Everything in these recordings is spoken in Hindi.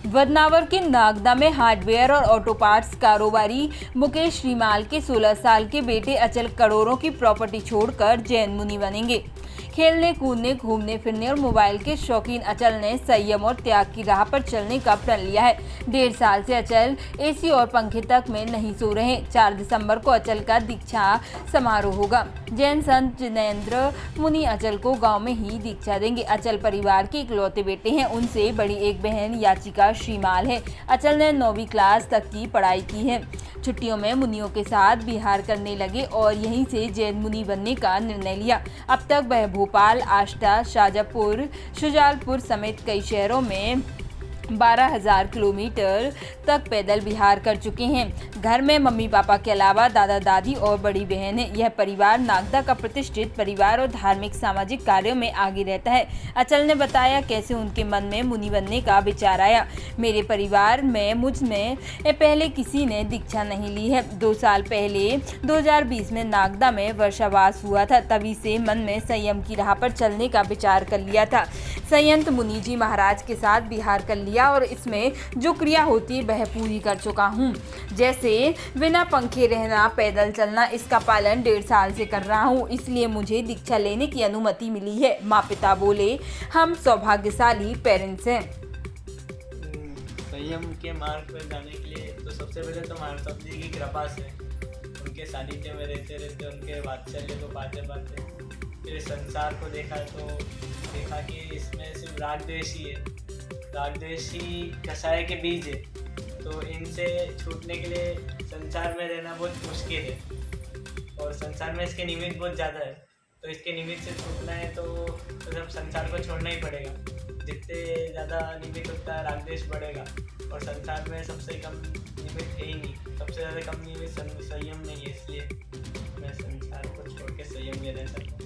बदनावर के नागदा में हार्डवेयर और ऑटो पार्ट्स कारोबारी मुकेश श्रीमाल के 16 साल के बेटे अचल करोड़ों की प्रॉपर्टी छोड़कर जैन मुनि बनेंगे। खेलने कूदने घूमने फिरने और मोबाइल के शौकीन अचल ने संयम और त्याग की राह पर चलने का प्रण लिया है। 1.5 साल से अचल एसी और पंखे तक में नहीं सो रहे। 4 दिसंबर को अचल का दीक्षा समारोह होगा। जैन संत जिनेंद्र मुनि अचल को गांव में ही दीक्षा देंगे। अचल परिवार के इकलौते बेटे हैं। उनसे बड़ी एक बहन याचिका श्रीमाल है। अचल ने 9वीं क्लास तक की पढ़ाई की है। छुट्टियों में मुनियों के साथ विहार करने लगे और यहीं से जैन मुनि बनने का निर्णय लिया। अब तक वह भोपाल, आष्टा, शाजापुर, शुजालपुर समेत कई शहरों में 12,000 किलोमीटर तक पैदल विहार कर चुके हैं। घर में मम्मी पापा के अलावा दादा दादी और बड़ी बहन है। यह परिवार नागदा का प्रतिष्ठित परिवार और धार्मिक सामाजिक कार्यों में आगे रहता है। अचल ने बताया कैसे उनके मन में मुनि बनने का विचार आया। मेरे परिवार में मुझ में पहले किसी ने दीक्षा नहीं ली है। 2 साल पहले 2020 में नागदा में वर्षावास हुआ था। तभी से मन में संयम की राह पर चलने का विचार कर लिया था। संयंत मुनि जी महाराज के साथ विहार कर लिया और इसमें जो क्रिया होती है वह पूरी कर चुका हूँ। जैसे बिना पंखे रहना, पैदल चलना, इसका पालन 1.5 साल से कर रहा हूँ। इसलिए मुझे दीक्षा लेने की अनुमति मिली है। माँ पिता बोले हम सौभाग्यशाली पेरेंट्स हैं। संयम के मार्ग पर जाने के लिए तो सबसे पहले तो महाराज साहब जी की कृपा से, उनके सानिध्य में रहते रहते, उनके वात्सल्य को पाते पाते फिर संसार को देखा तो देखा कि इसमें सिर्फ राग द्वेष ही है। राग द्वेष ही कसाय के बीज है। तो इनसे छूटने के लिए संसार में रहना बहुत मुश्किल है और संसार में इसके निमित्त बहुत ज़्यादा है। तो इसके निमित्त से छूटना है तो सब संसार को छोड़ना ही पड़ेगा। जितने ज़्यादा निमित्त होता है राग द्वेष बढ़ेगा और संसार में सबसे कम निमित्त है ही नहीं। सबसे ज़्यादा कम निमित्त संयम नहीं है। इसलिए मैं संसार को छोड़ के संयम में रह सकता हूँ।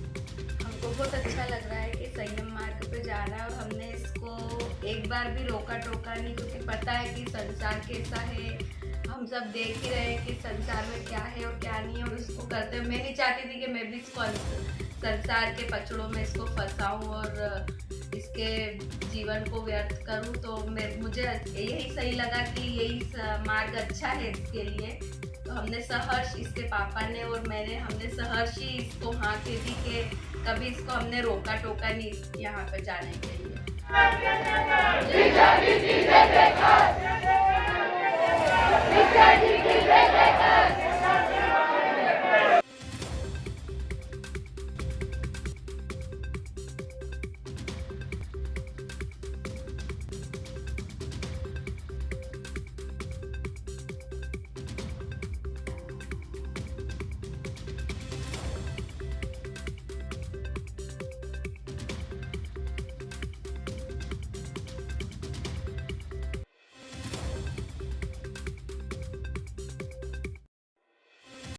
हमको बहुत अच्छा लग रहा है कि संयम मार्ग पे जा रहा है और हमने इसको एक बार भी रोका टोका नहीं, क्योंकि पता है कि संसार कैसा है। हम सब देख ही रहे हैं कि संसार में क्या है और क्या नहीं है और उसको करते हुए मैं नहीं चाहती थी कि मैं भी इसको संसार के पचड़ों में इसको फंसाऊं और इसके जीवन को व्यर्थ करूं। तो मुझे यही सही लगा कि यही मार्ग अच्छा है इसके लिए। तो हमने सहर्ष, इसके पापा ने और हमने सहर्ष ही इसको हाँ कह दी कि कभी इसको हमने रोका टोका नहीं यहाँ पे जाने के लिए। जी, जी, जी,